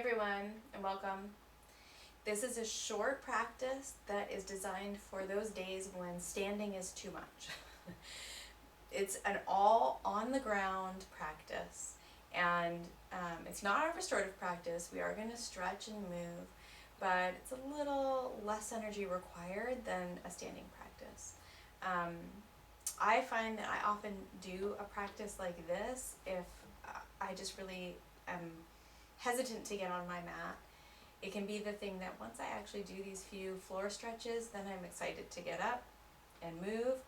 everyone, and welcome. This is a short practice that is designed for those days when standing is too much. It's an all on the ground practice, and it's not a restorative practice. We are going to stretch and move, but it's a little less energy required than a standing practice. I find that I often do a practice like this if I just really am hesitant to get on my mat. It can be the thing that once I actually do these few floor stretches, then I'm excited to get up and move,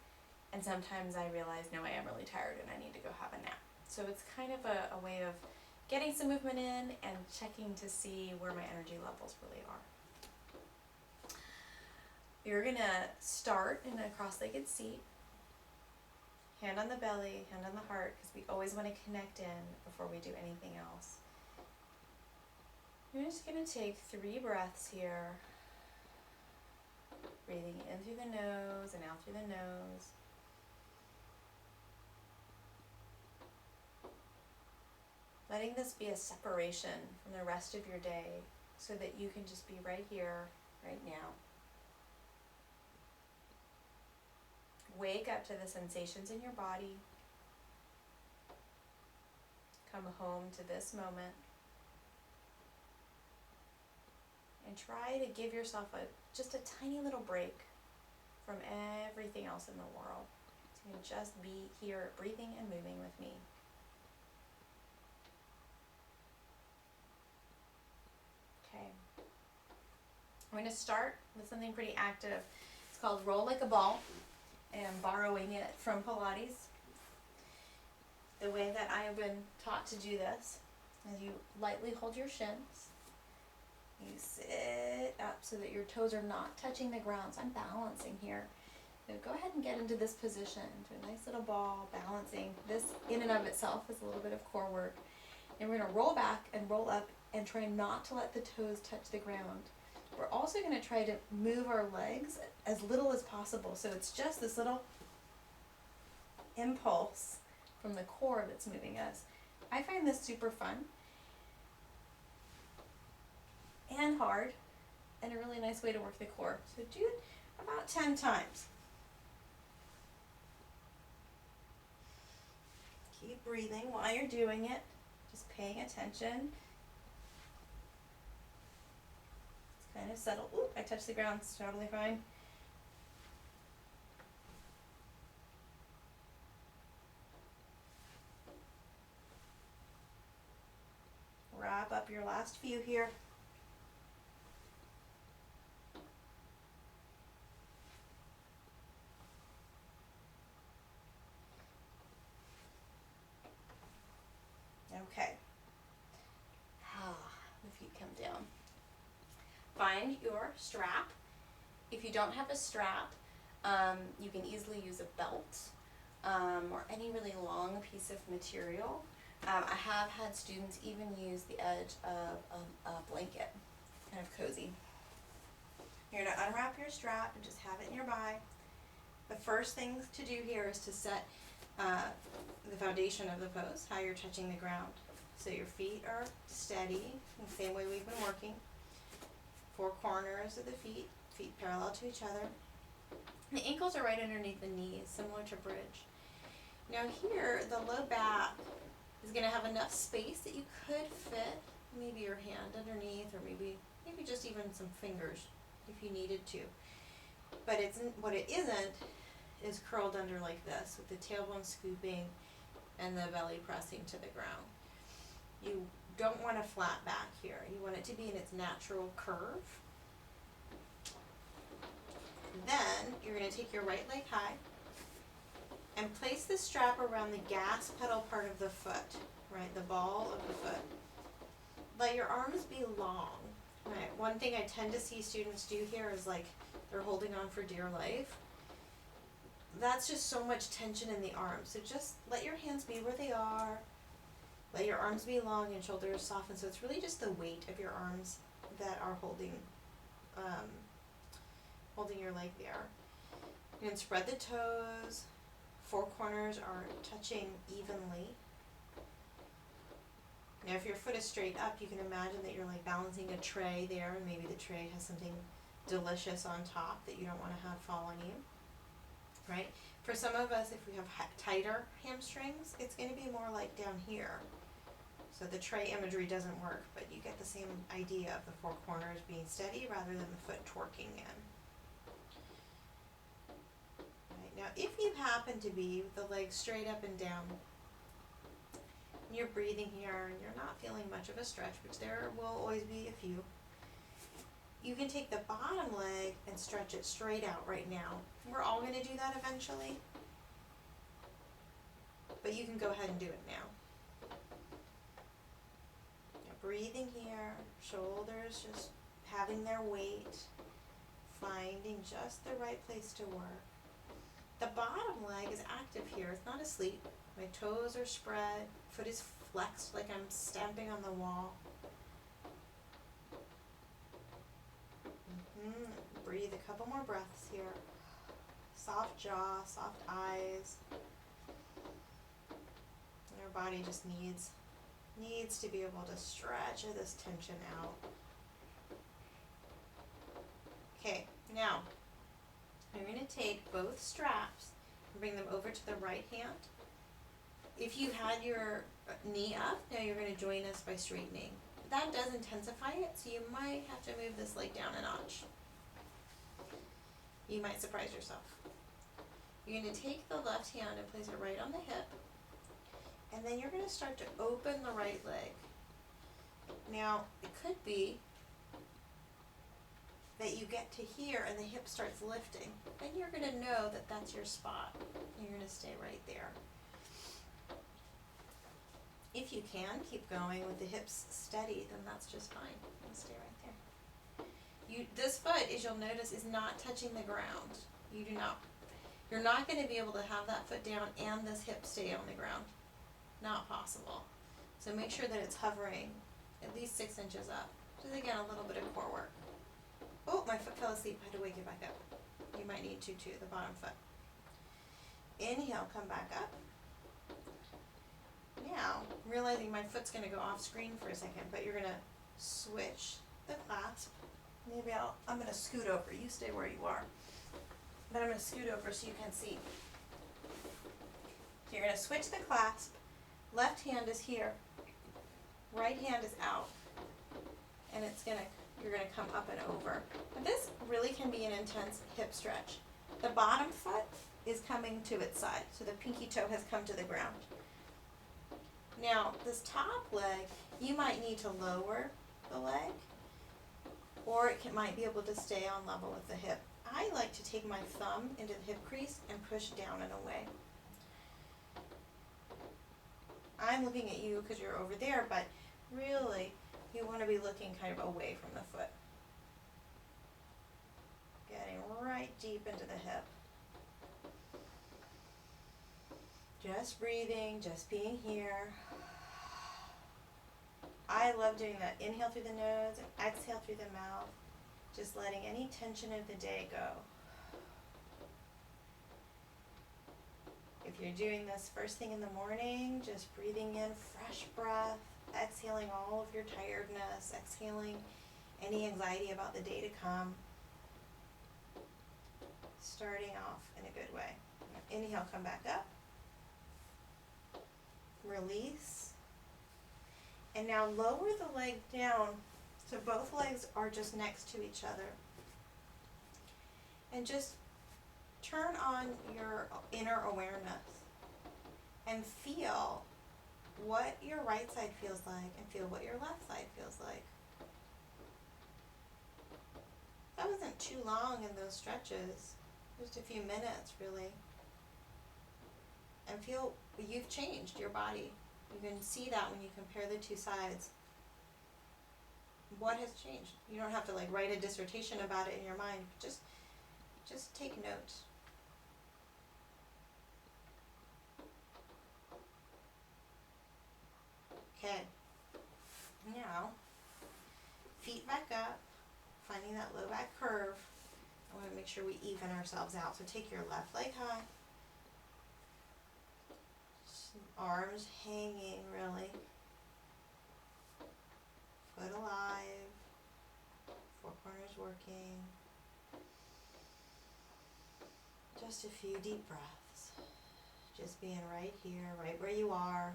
and sometimes I realize, no, I am really tired and I need to go have a nap. So it's kind of a way of getting some movement in and checking to see where my energy levels really are. You're gonna start in a cross-legged seat, hand on the belly, hand on the heart, because we always want to connect in before we do anything else. You're just going to take 3 breaths here, breathing in through the nose and out through the nose. Letting this be a separation from the rest of your day so that you can just be right here, right now. Wake up to the sensations in your body. Come home to this moment. And try to give yourself just a tiny little break from everything else in the world. So you can just be here, breathing and moving with me. Okay. I'm going to start with something pretty active. It's called Roll Like a Ball, and I'm borrowing it from Pilates. The way that I have been taught to do this is you lightly hold your shins. You sit up so that your toes are not touching the ground. So I'm balancing here. So go ahead and get into this position, into a nice little ball, balancing. This in and of itself is a little bit of core work. And we're going to roll back and roll up and try not to let the toes touch the ground. We're also going to try to move our legs as little as possible. So it's just this little impulse from the core that's moving us. I find this super fun and hard, and a really nice way to work the core. So do it about 10 times. Keep breathing while you're doing it, just paying attention. It's kind of settle. Ooh, I touched the ground, it's totally fine. Wrap up your last few here. Okay. The feet come down. Find your strap. If you don't have a strap, you can easily use a belt or any really long piece of material. I have had students even use the edge of a blanket, kind of cozy. You're going to unwrap your strap and just have it nearby. The first thing to do here is to set the foundation of the pose, how you're touching the ground. So your feet are steady, in the same way we've been working. 4 corners of the feet parallel to each other. The ankles are right underneath the knees, similar to bridge. Now here, the low back is going to have enough space that you could fit maybe your hand underneath, or maybe just even some fingers if you needed to. But what it isn't is curled under like this, with the tailbone scooping and the belly pressing to the ground. You don't want a flat back here. You want it to be in its natural curve. Then you're going to take your right leg high and place the strap around the gas pedal part of the foot, right, the ball of the foot. Let your arms be long. Right. One thing I tend to see students do here is like they're holding on for dear life. That's just so much tension in the arms. So just let your hands be where they are. Let your arms be long and shoulders soften. So it's really just the weight of your arms that are holding your leg there. You can spread the toes. 4 corners are touching evenly. Now if your foot is straight up, you can imagine that you're like balancing a tray there, and maybe the tray has something delicious on top that you don't want to have fall on you, right? For some of us, if we have tighter hamstrings, it's going to be more like down here. So the tray imagery doesn't work, but you get the same idea of the four corners being steady rather than the foot torquing in. Right, now if you happen to be with the legs straight up and down, and you're breathing here and you're not feeling much of a stretch, which there will always be a few, you can take the bottom leg and stretch it straight out right now. We're all going to do that eventually, but you can go ahead and do it now. Breathing here, shoulders just having their weight, finding just the right place to work. The bottom leg is active here, it's not asleep. My toes are spread, foot is flexed like I'm stamping on the wall. Breathe a couple more breaths here. Soft jaw, soft eyes. And our body just needs to be able to stretch this tension out. Okay, now I'm going to take both straps and bring them over to the right hand. If you had your knee up, now you're going to join us by straightening. That does intensify it, so you might have to move this leg down a notch. You might surprise yourself. You're going to take the left hand and place it right on the hip. And then you're going to start to open the right leg. Now, it could be that you get to here and the hip starts lifting. Then you're going to know that that's your spot. You're going to stay right there. If you can, keep going with the hips steady, then that's just fine. You can stay right there. This foot, as you'll notice, is not touching the ground. You're not going to be able to have that foot down and this hip stay on the ground. Not possible. So make sure that it's hovering at least 6 inches up. Just again, a little bit of core work. Oh, my foot fell asleep. I had to wake it back up. You might need to too, the bottom foot. Inhale, come back up. Now, realizing my foot's going to go off screen for a second, but you're going to switch the clasp. Maybe I'm going to scoot over. You stay where you are. But I'm going to scoot over so you can see. You're going to switch the clasp. Left hand is here. Right hand is out. And you're going to come up and over. But this really can be an intense hip stretch. The bottom foot is coming to its side. So the pinky toe has come to the ground. Now, this top leg, you might need to lower the leg, or it might be able to stay on level with the hip. I like to take my thumb into the hip crease and push down and away. I'm looking at you because you're over there, but really, you want to be looking kind of away from the foot. Getting right deep into the hip. Just breathing, just being here. I love doing that. Inhale through the nose and exhale through the mouth. Just letting any tension of the day go. If you're doing this first thing in the morning, just breathing in fresh breath, exhaling all of your tiredness, exhaling any anxiety about the day to come. Starting off in a good way. Inhale, come back up. Release. And now lower the leg down so both legs are just next to each other. And just turn on your inner awareness and feel what your right side feels like and feel what your left side feels like. That wasn't too long in those stretches, just a few minutes really. And feel you've changed your body. You can see that when you compare the two sides. What has changed? You don't have to write a dissertation about it in your mind. Just take notes. Okay. Now, feet back up, finding that low back curve. I want to make sure we even ourselves out. So take your left leg high. Arms hanging really. shoulders working. Just a few deep breaths. Just being right here, right where you are.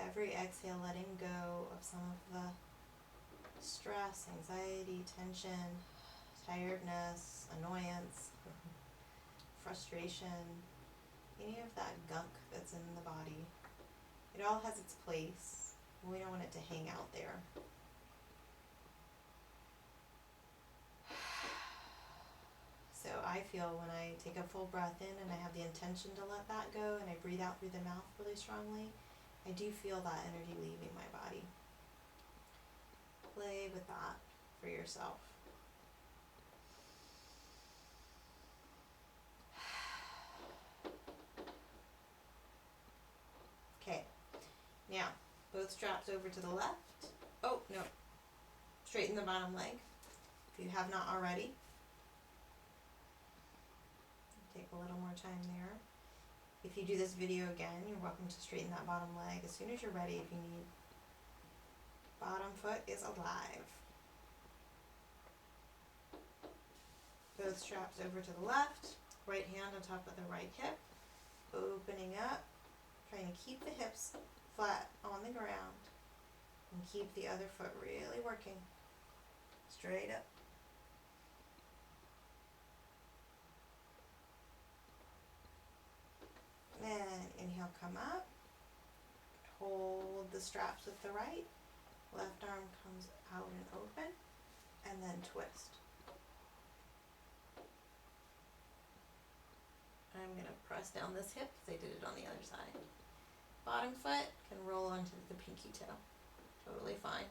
Every exhale, letting go of some of the stress, anxiety, tension, tiredness, annoyance, frustration, any of that gunk that's in the body. It all has its place. We don't want it to hang out there. So I feel when I take a full breath in and I have the intention to let that go and I breathe out through the mouth really strongly, I do feel that energy leaving my body. Play with that for yourself. Okay, now both straps over to the left. Oh, no. Straighten the bottom leg if you have not already. Take a little more time there. If you do this video again, you're welcome to straighten that bottom leg as soon as you're ready if you need. Bottom foot is alive. Both straps over to the left. Right hand on top of the right hip. Opening up. Trying to keep the hips flat on the ground. And keep the other foot really working. Straight up. And inhale, come up. Hold the straps with the right. Left arm comes out and open. And then twist. I'm going to press down this hip because I did it on the other side. Bottom foot can roll onto the pinky toe. Totally fine.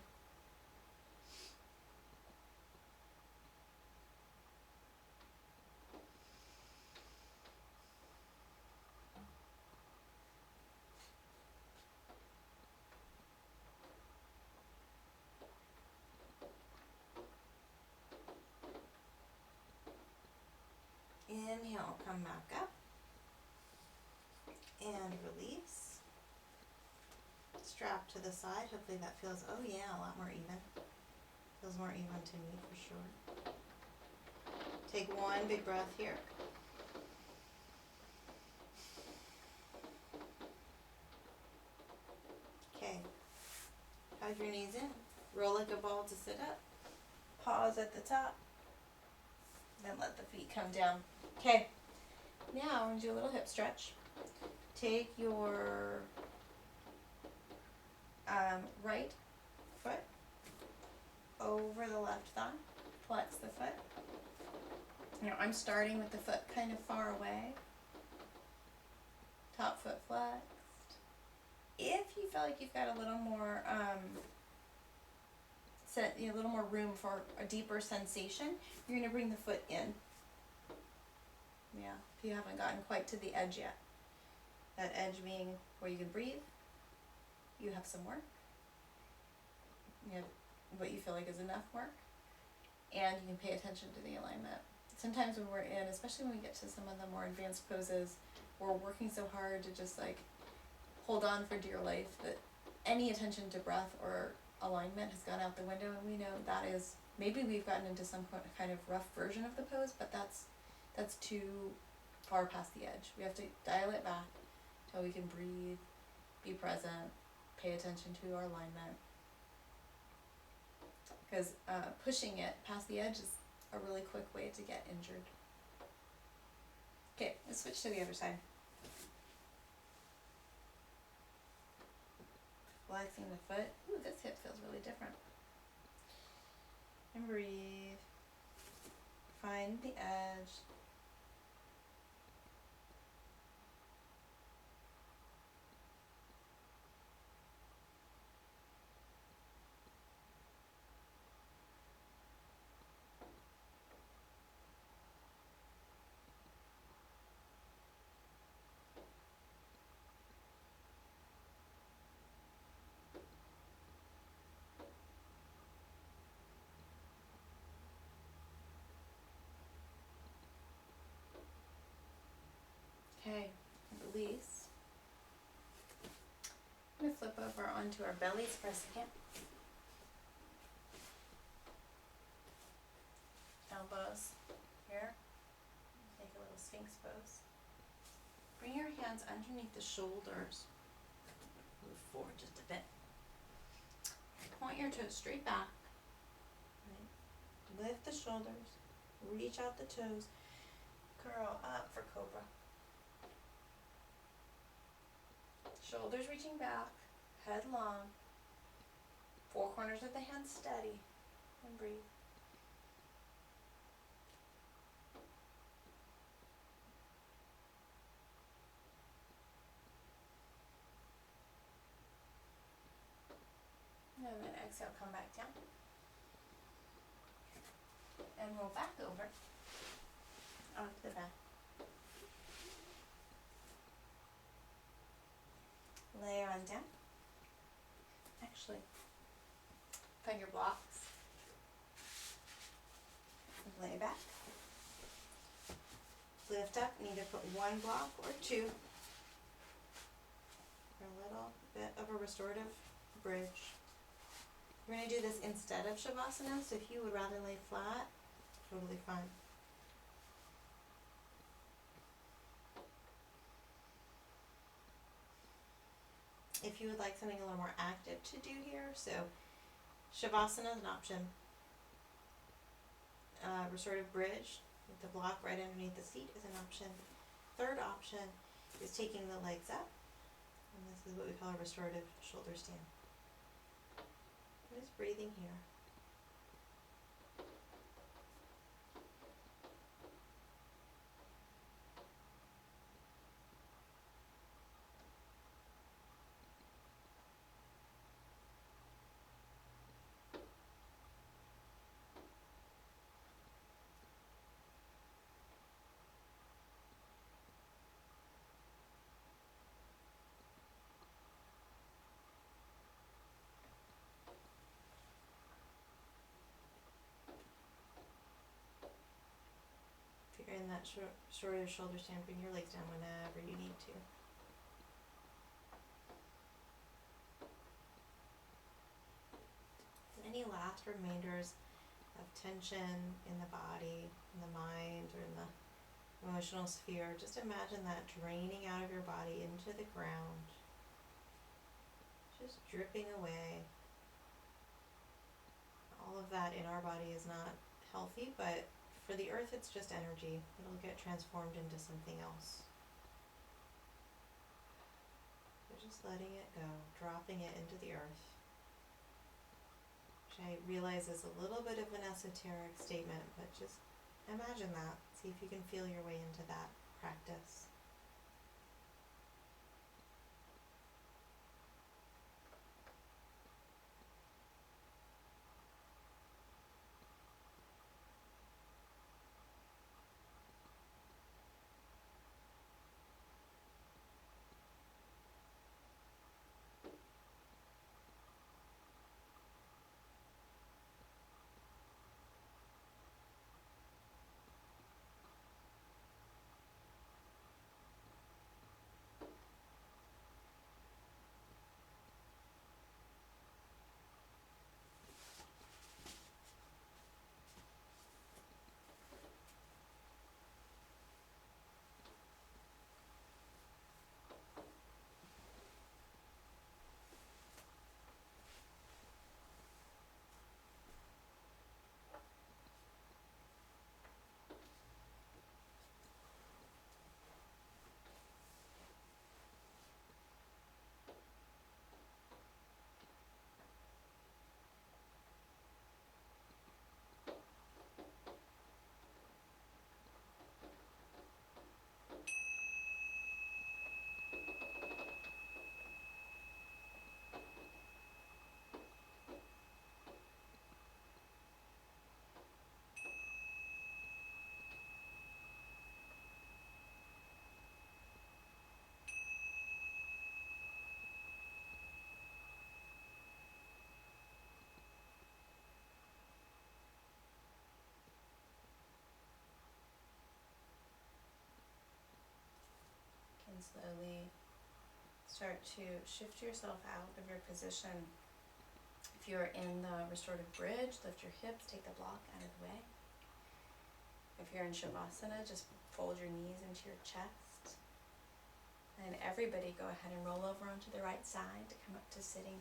Inhale, come back up. And release. Strap to the side. Hopefully that feels, oh yeah, a lot more even. Feels more even to me for sure. Take one big breath here. Okay. Hug your knees in. Roll like a ball to sit up. Pause at the top. Then let the feet come down. Okay. Now I'm going to do a little hip stretch. Take your right foot over the left thigh. Flex the foot. Now I'm starting with the foot kind of far away. Top foot flexed. If you feel like you've got a little more a little more room for a deeper sensation, you're going to bring the foot in. Yeah, if you haven't gotten quite to the edge yet. That edge being where you can breathe. You have some work. You have what you feel like is enough work. And you can pay attention to the alignment. Sometimes when we're in, especially when we get to some of the more advanced poses, we're working so hard to just like hold on for dear life that any attention to breath or alignment has gone out the window, and we know that is, maybe we've gotten into some kind of rough version of the pose, but that's too far past the edge. We have to dial it back till we can breathe, be present, pay attention to our alignment. Because pushing it past the edge is a really quick way to get injured. Okay, let's switch to the other side. Flexing the foot. Ooh, this hip feels really different. And breathe. Find the edge. Okay, release. onto our bellies for a second. Elbows here. Take a little Sphinx pose. Bring your hands underneath the shoulders. Move forward just a bit. Point your toes straight back. Right. Lift the shoulders. Reach out the toes. Curl up for cobra. Shoulders reaching back. Head long. Four corners of the hands steady. And breathe. And then exhale, come back down. And roll back over onto the back. Layer on down. Actually, find your blocks. Lay back. Lift up. Need to put one block or two for a little bit of a restorative bridge. We're going to do this instead of Shavasana, so if you would rather lay flat, totally fine. If you would like something a little more active to do here, so Shavasana is an option. Restorative bridge with the block right underneath the seat is an option. Third option is taking the legs up, and this is what we call a restorative shoulder stand. Just breathing here. If you're in that restorative shoulder stand, bring your legs down whenever you need to. Any last remainders of tension in the body, in the mind, or in the emotional sphere, just imagine that draining out of your body into the ground, just dripping away. All of that in our body is not healthy, but for the earth it's just energy. It'll get transformed into something else. So just letting it go, dropping it into the earth. Which I realize is a little bit of an esoteric statement, but just imagine that. See if you can feel your way into that practice. Slowly start to shift yourself out of your position. If you're in the restorative bridge, lift your hips, take the block out of the way. If you're in Shavasana, just fold your knees into your chest. And everybody go ahead and roll over onto the right side to come up to sitting.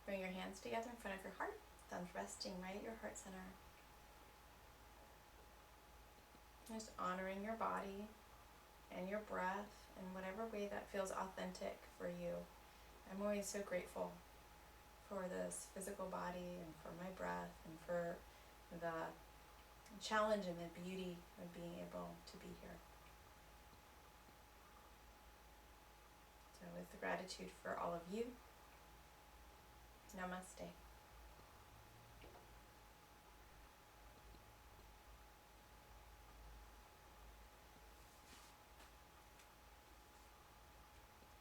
Bring your hands together in front of your heart, thumbs resting right at your heart center. Just honoring your body and your breath in whatever way that feels authentic for you. I'm always so grateful for this physical body and for my breath and for the challenge and the beauty of being able to be here. So with gratitude for all of you, namaste.